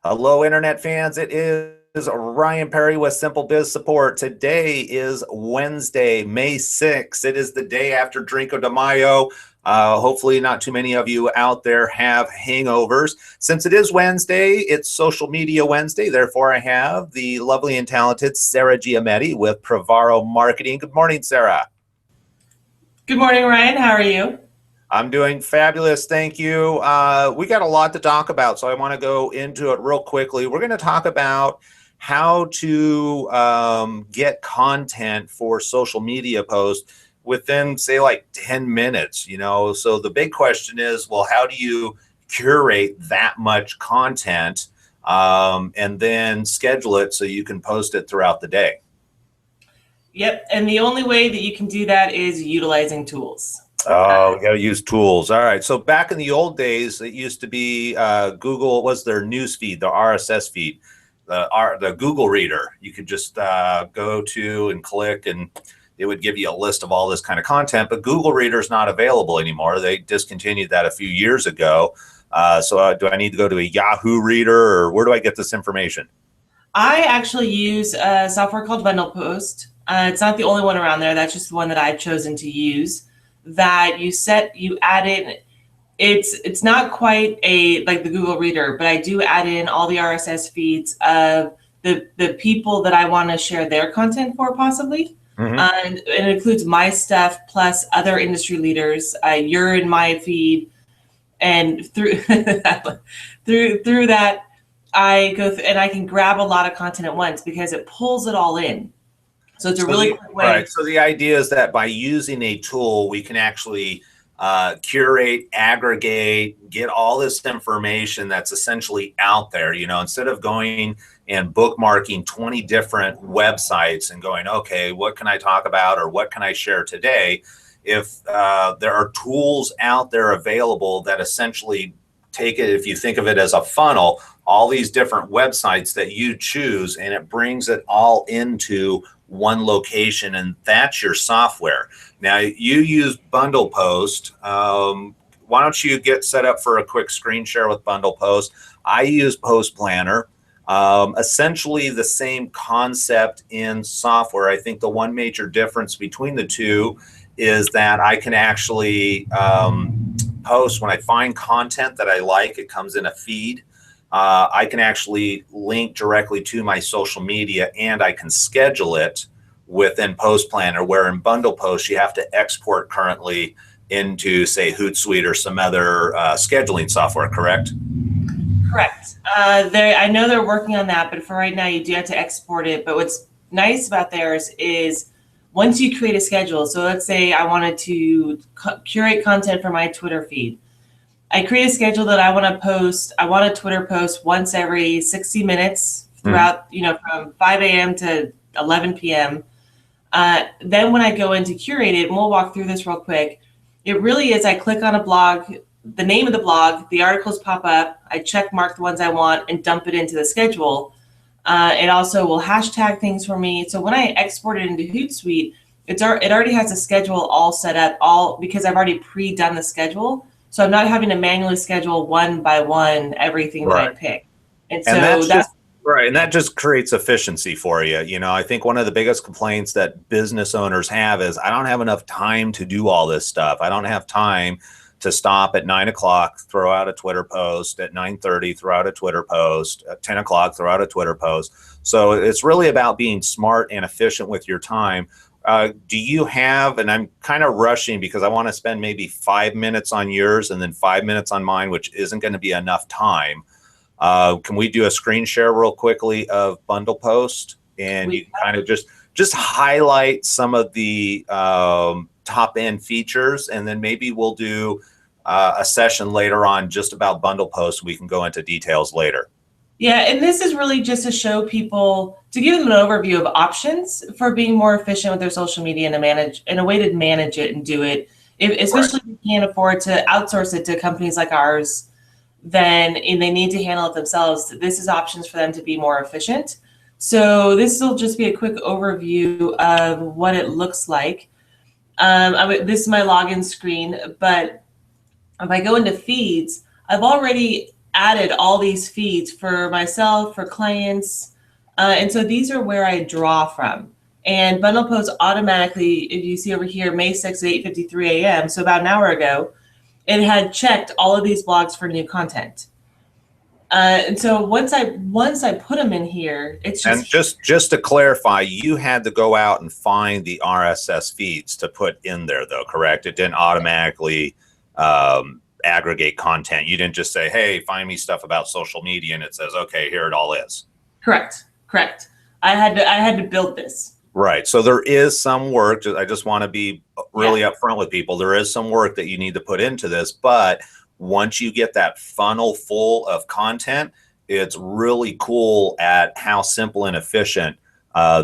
Hello, Internet fans. It is Ryan Perry with Simple Biz Support. Today is Wednesday, May 6th. It is the day after Cinco de Mayo. Hopefully not too many of you out there have hangovers. Since it is Wednesday, it's Social Media Wednesday. Therefore, I have the lovely and talented Sarah Giametti with Pravaro Marketing. Good morning, Sarah. Good morning, Ryan. How are you? I'm doing fabulous. Thank you. We got a lot to talk about, so I want to go into it real quickly. We're going to talk about how to get content for social media posts within, say, like 10 minutes, So the big question is, well, how do you curate that much content and then schedule it so you can post it throughout the day? Yep. And the only way that you can do that is utilizing tools. Oh, we got to use tools. All right. So back in the old days, it used to be Google was their news feed, the RSS feed, the Google Reader. You could just go to and click, and it would give you a list of all this kind of content. But Google Reader is not available anymore. They discontinued that a few years ago. So do I need to go to a Yahoo Reader, or where do I get this information? I actually use a software called Bundle Post. It's not the only one around there. That's just the one that I've chosen to use. That you add in, it's not quite like the Google Reader, but I do add in all the RSS feeds of the people that I want to share their content for, possibly. Mm-hmm. And it includes my stuff plus other industry leaders. You're in my feed, and through through that, I go through and I can grab a lot of content at once because it pulls it all in. So it's a really quick way. Right. So the idea is that by using a tool, we can actually curate, aggregate, get all this information that's essentially out there. Instead of going and bookmarking 20 different websites and going, okay, what can I talk about or what can I share today? If there are tools out there available that essentially take it, if you think of it as a funnel, all these different websites that you choose, and it brings it all into one location, and that's your software. Now, you use Bundle Post. Why don't you get set up for a quick screen share with Bundle Post? I use Post Planner. Essentially the same concept in software. I think the one major difference between the two is that I can actually post when I find content that I like. It comes in a feed. I can actually link directly to my social media, and I can schedule it within Post Planner, where in Bundle Post, you have to export currently into, say, Hootsuite or some other scheduling software, correct? Correct. I know they're working on that, but for right now, you do have to export it. But what's nice about theirs is once you create a schedule, so let's say I wanted to curate content for my Twitter feed. I create a schedule that I want to post. I want a Twitter post once every 60 minutes throughout, from 5 a.m. to 11 p.m. Then when I go in to curate it, and we'll walk through this real quick, it really is I click on a blog, the name of the blog, the articles pop up, I check mark the ones I want and dump it into the schedule. It also will hashtag things for me. So when I export it into Hootsuite, it already has a schedule all set up, because I've already pre-done the schedule. So I'm not having to manually schedule one by one everything that I pick. And so that's right. And that just creates efficiency for you. I think one of the biggest complaints that business owners have is I don't have enough time to do all this stuff. I don't have time to stop at 9 o'clock, throw out a Twitter post, at 9:30, throw out a Twitter post, at 10 o'clock, throw out a Twitter post. So it's really about being smart and efficient with your time. Do you have, and I'm kind of rushing because I want to spend maybe 5 minutes on yours and then 5 minutes on mine, which isn't going to be enough time. Can we do a screen share real quickly of Bundle Post? And you can kind of just highlight some of the top end features, and then maybe we'll do a session later on just about Bundle Post. We can go into details later. Yeah, and this is really just to show people, to give them an overview of options for being more efficient with their social media and a way to manage it and do it. Especially if you can't afford to outsource it to companies like ours, and they need to handle it themselves. This is options for them to be more efficient. So this will just be a quick overview of what it looks like. This is my login screen, but if I go into feeds, I've already added all these feeds for myself, for clients. And so these are where I draw from. And bundle posts automatically, if you see over here, May 6th at 8:53 a.m., so about an hour ago, it had checked all of these blogs for new content. And so once I put them in here, it's just... And just to clarify, you had to go out and find the RSS feeds to put in there, though, correct? It didn't automatically aggregate content. You didn't just say, hey, find me stuff about social media, and it says, okay, here it all is. Correct. I had to build this. Right. So there is some work. I just want to be really upfront with people. There is some work that you need to put into this, but once you get that funnel full of content, it's really cool at how simple and efficient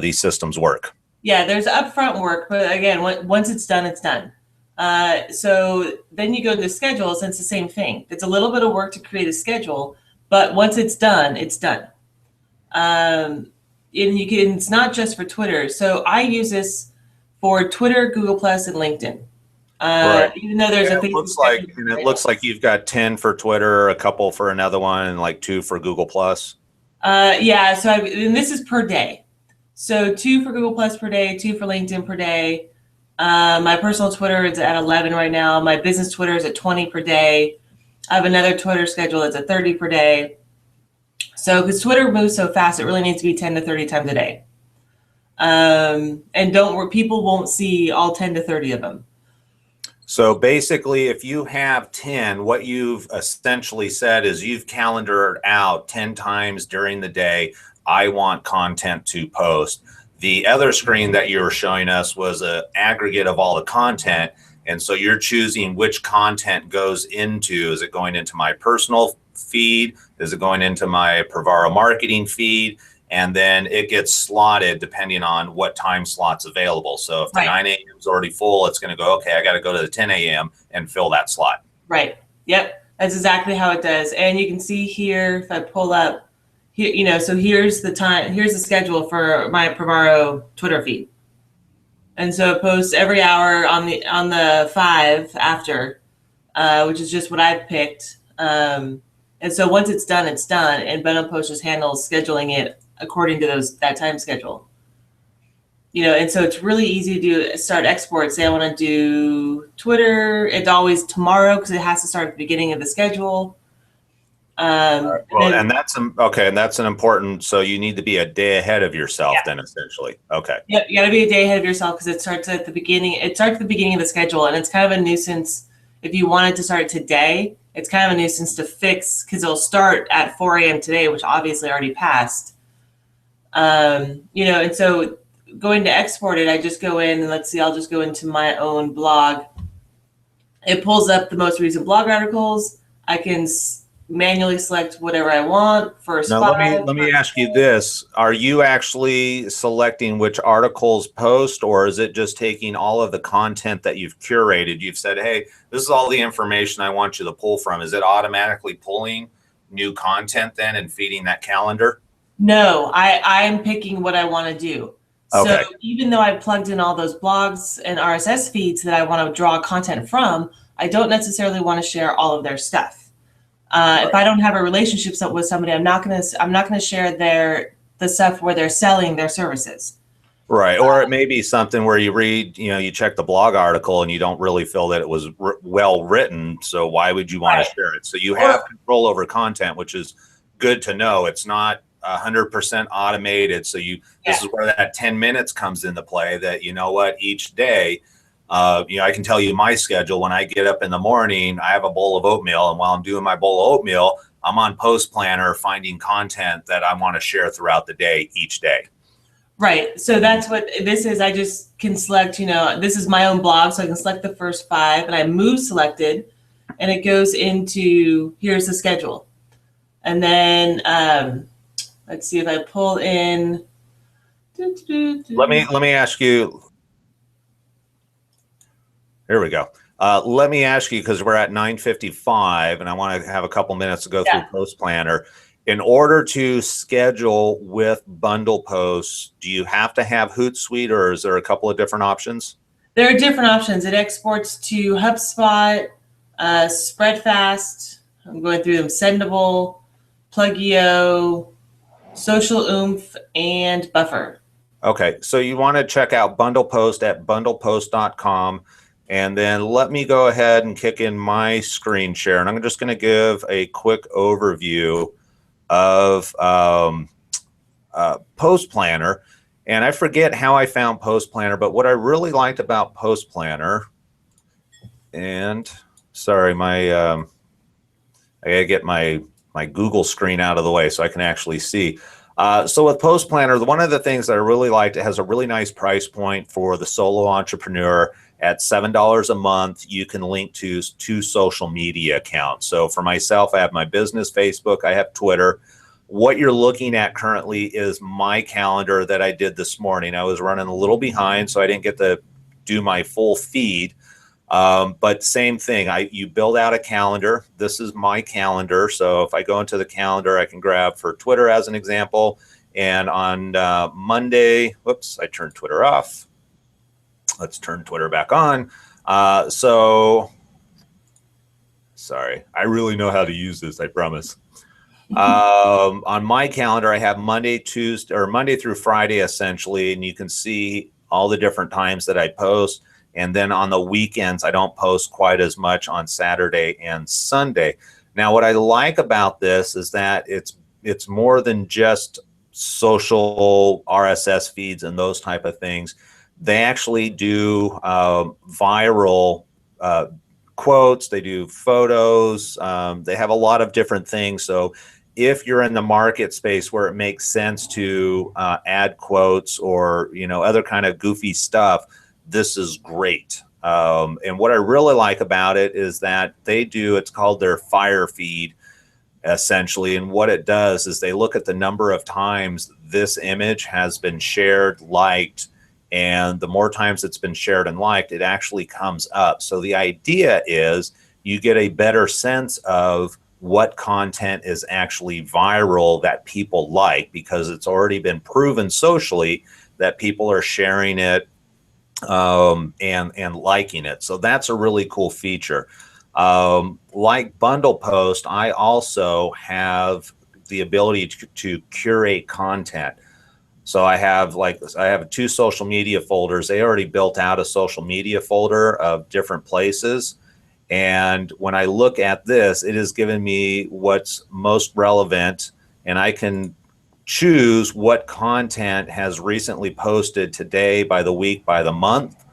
these systems work. Yeah, there's upfront work, but again, once it's done, it's done. So then you go to the schedules, and it's the same thing. It's a little bit of work to create a schedule, but once it's done, it's done. And it's not just for Twitter. So I use this for Twitter, Google Plus, and LinkedIn. Right. Even though there's a Facebook, it looks like you've got 10 for Twitter, a couple for another one, and like 2 for Google Plus. Yeah. So and this is per day. So 2 for Google Plus per day, 2 for LinkedIn per day. My personal Twitter is at 11 right now. My business Twitter is at 20 per day. I have another Twitter schedule that's at 30 per day. So because Twitter moves so fast, it really needs to be 10 to 30 times a day. And people won't see all 10 to 30 of them. So basically, if you have 10, what you've essentially said is you've calendared out 10 times during the day, I want content to post. The other screen that you were showing us was an aggregate of all the content. And so you're choosing which content goes into. Is it going into my personal feed? Is it going into my Privaro marketing feed? And then it gets slotted depending on what time slot's available. So if the 9 a.m. is already full, it's going to go, okay, I got to go to the 10 a.m. and fill that slot. Right. Yep. That's exactly how it does. And you can see here, if I pull up here, so here's the time, here's the schedule for my Privaro Twitter feed. And so it posts every hour on the 5 after, which is just what I've picked. And so once it's done, it's done. And bundle post just handles scheduling it according to that time schedule. And so it's really easy to start export. Say I want to do Twitter. It's always tomorrow because it has to start at the beginning of the schedule. And that's an important. So you need to be a day ahead of yourself, then essentially. Okay. Yep, you got to be a day ahead of yourself because it starts at the beginning. It starts at the beginning of the schedule, and it's kind of a nuisance if you wanted to start today. It's kind of a nuisance to fix because it'll start at 4 a.m. today, which obviously already passed. And so going to export it, I just go in and let's see, I'll just go into my own blog. It pulls up the most recent blog articles. I can manually select whatever I want for a spot. Now let me ask you this. Are you actually selecting which articles post, or is it just taking all of the content that you've curated? You've said, hey, this is all the information I want you to pull from. Is it automatically pulling new content then and feeding that calendar? No, I'm picking what I want to do. Okay. So even though I plugged in all those blogs and RSS feeds that I want to draw content from, I don't necessarily want to share all of their stuff. If I don't have a relationship with somebody, I'm not gonna share the stuff where they're selling their services. Right. Or it may be something where you read, you check the blog article and you don't really feel that it was well written. So why would you want to share it? So you have control over content, which is good to know. It's not 100% automated. So this is where that 10 minutes comes into play, that each day, I can tell you my schedule. When I get up in the morning, I have a bowl of oatmeal, and while I'm doing my bowl of oatmeal, I'm on Post Planner finding content that I want to share throughout the day, each day. Right. So that's what this is. I just can select, this is my own blog. So I can select the first 5 and I move selected, and it goes into, here's the schedule. And then, let's see if I pull in. Let me ask you. Here we go. Let me ask you, because we're at 9:55, and I want to have a couple minutes to go through Post Planner. In order to schedule with bundle posts, do you have to have Hootsuite, or is there a couple of different options? There are different options. It exports to HubSpot, Spreadfast. I'm going through them: Sendable, Plugio, Social Oomph, and Buffer. Okay, so you want to check out Bundle Post at bundlepost.com. And then let me go ahead and kick in my screen share. And I'm just going to give a quick overview of Post Planner. And I forget how I found Post Planner, but what I really liked about Post Planner, and sorry, I gotta get my Google screen out of the way so I can actually see. So with Post Planner, one of the things that I really liked, it has a really nice price point for the solo entrepreneur. At $7 a month, you can link to 2 social media accounts. So for myself, I have my business Facebook, I have Twitter. What you're looking at currently is my calendar that I did this morning. I was running a little behind, so I didn't get to do my full feed. But same thing, you build out a calendar. This is my calendar. So if I go into the calendar, I can grab for Twitter as an example. And on Monday, whoops, I turned Twitter off. Let's turn Twitter back on. So sorry, I really know how to use this, I promise. On my calendar, I have Monday, Tuesday, or Monday through Friday, essentially, and you can see all the different times that I post. And then on the weekends, I don't post quite as much on Saturday and Sunday. Now, what I like about this is that it's more than just social RSS feeds and those type of things. They actually do viral quotes. They do photos. They have a lot of different things. So if you're in the market space where it makes sense to add quotes or other kind of goofy stuff, this is great. And what I really like about it is that it's called their Fire feed, essentially. And what it does is they look at the number of times this image has been shared, liked, and the more times it's been shared and liked, it actually comes up. So the idea is you get a better sense of what content is actually viral that people like, because it's already been proven socially that people are sharing it and liking it. So that's a really cool feature. Like Bundle Post, I also have the ability to curate content. So I have 2 social media folders. They already built out a social media folder of different places. And when I look at this, it has given me what's most relevant, and I can choose what content has recently posted today, by the week, by the month.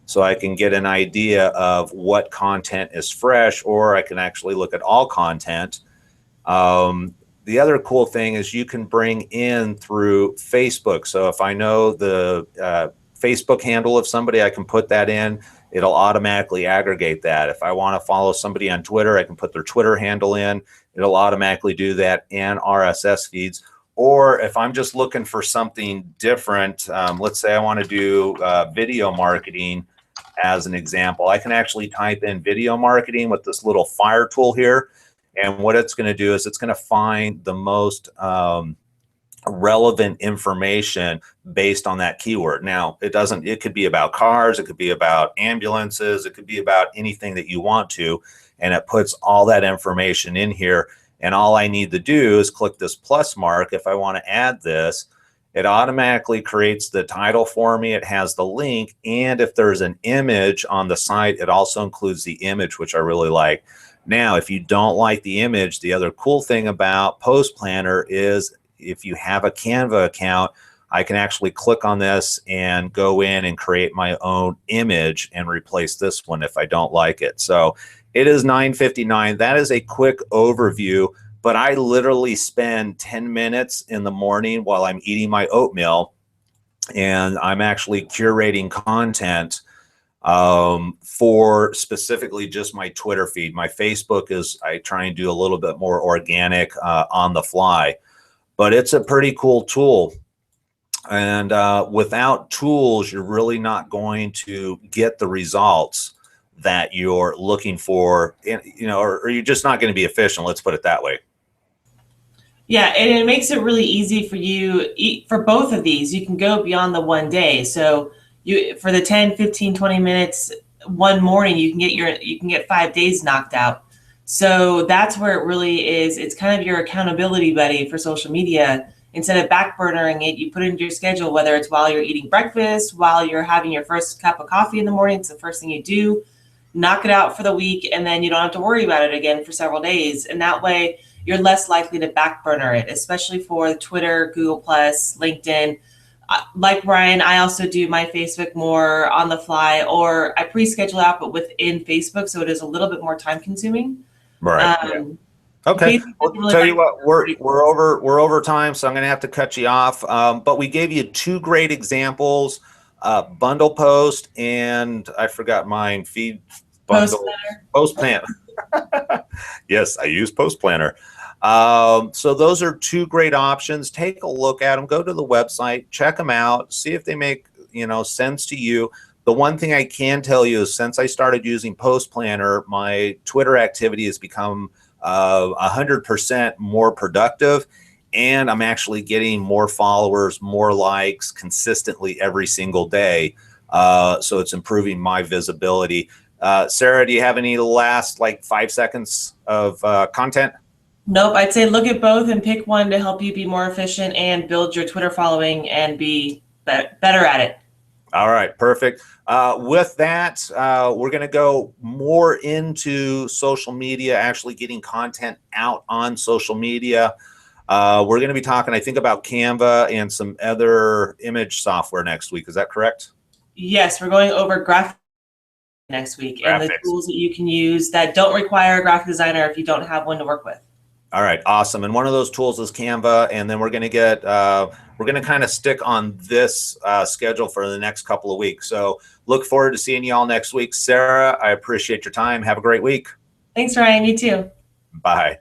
So I can get an idea of what content is fresh, or I can actually look at all content. The other cool thing is you can bring in through Facebook. So if I know the Facebook handle of somebody, I can put that in. It'll automatically aggregate that. If I want to follow somebody on Twitter, I can put their Twitter handle in. It'll automatically do that, and RSS feeds. Or if I'm just looking for something different, let's say I want to do video marketing as an example, I can actually type in video marketing with this little fire tool here. And what it's going to do is it's going to find the most relevant information based on that keyword. Now, it could be about cars, it could be about ambulances, it could be about anything that you want to, and it puts all that information in here. And all I need to do is click this plus mark. If I want to add this, it automatically creates the title for me. It has the link. And if there's an image on the site, it also includes the image, which I really like. Now, if you don't like the image, the other cool thing about Post Planner is if you have a Canva account, I can actually click on this and go in and create my own image and replace this one if I don't like it. So it is $9.59. That is a quick overview, but I literally spend 10 minutes in the morning while I'm eating my oatmeal, and I'm actually curating content for specifically just my Twitter feed. My Facebook I try and do a little bit more organic on the fly, but it's a pretty cool tool. And without tools, you're really not going to get the results that you're looking for, or you're just not going to be efficient. Let's put it that way. Yeah, and it makes it really easy for you for both of these. You can go beyond the one day. So for the 10, 15, 20 minutes one morning, you can get 5 days knocked out. So that's where it really is. It's kind of your accountability buddy for social media. Instead of backburnering it, you put it into your schedule, whether it's while you're eating breakfast, while you're having your first cup of coffee in the morning. It's the first thing you do. Knock it out for the week, and then you don't have to worry about it again for several days. And that way, you're less likely to backburner it, especially for Twitter, Google+, LinkedIn. Like Ryan, I also do my Facebook more on the fly, or I pre-schedule out, but within Facebook, so it is a little bit more time consuming. Right. Okay. Well, really tell you what, we're over time, so I'm going to have to cut you off. But we gave you two great examples: bundle post, and I forgot mine. Feed bundle post planner. Yes, I use Post Planner. So those are two great options. Take a look at them. Go to the website, check them out, see if they make sense to you. The one thing I can tell you is since I started using Post Planner, my Twitter activity has become 100% more productive, and I'm actually getting more followers, more likes consistently every single day. So it's improving my visibility. Sarah, do you have any last 5 seconds of content? Nope. I'd say look at both and pick one to help you be more efficient and build your Twitter following and be better at it. All right, perfect. With that, we're going to go more into social media, actually getting content out on social media. We're going to be talking, I think, about Canva and some other image software next week. Is that correct? Yes, we're going over graphics next week and the tools that you can use that don't require a graphic designer if you don't have one to work with. All right, awesome. And one of those tools is Canva, and then we're going to get we're going to kind of stick on this schedule for the next couple of weeks. So look forward to seeing you all next week. Sarah, I appreciate your time. Have a great week. Thanks, Ryan. You too. Bye.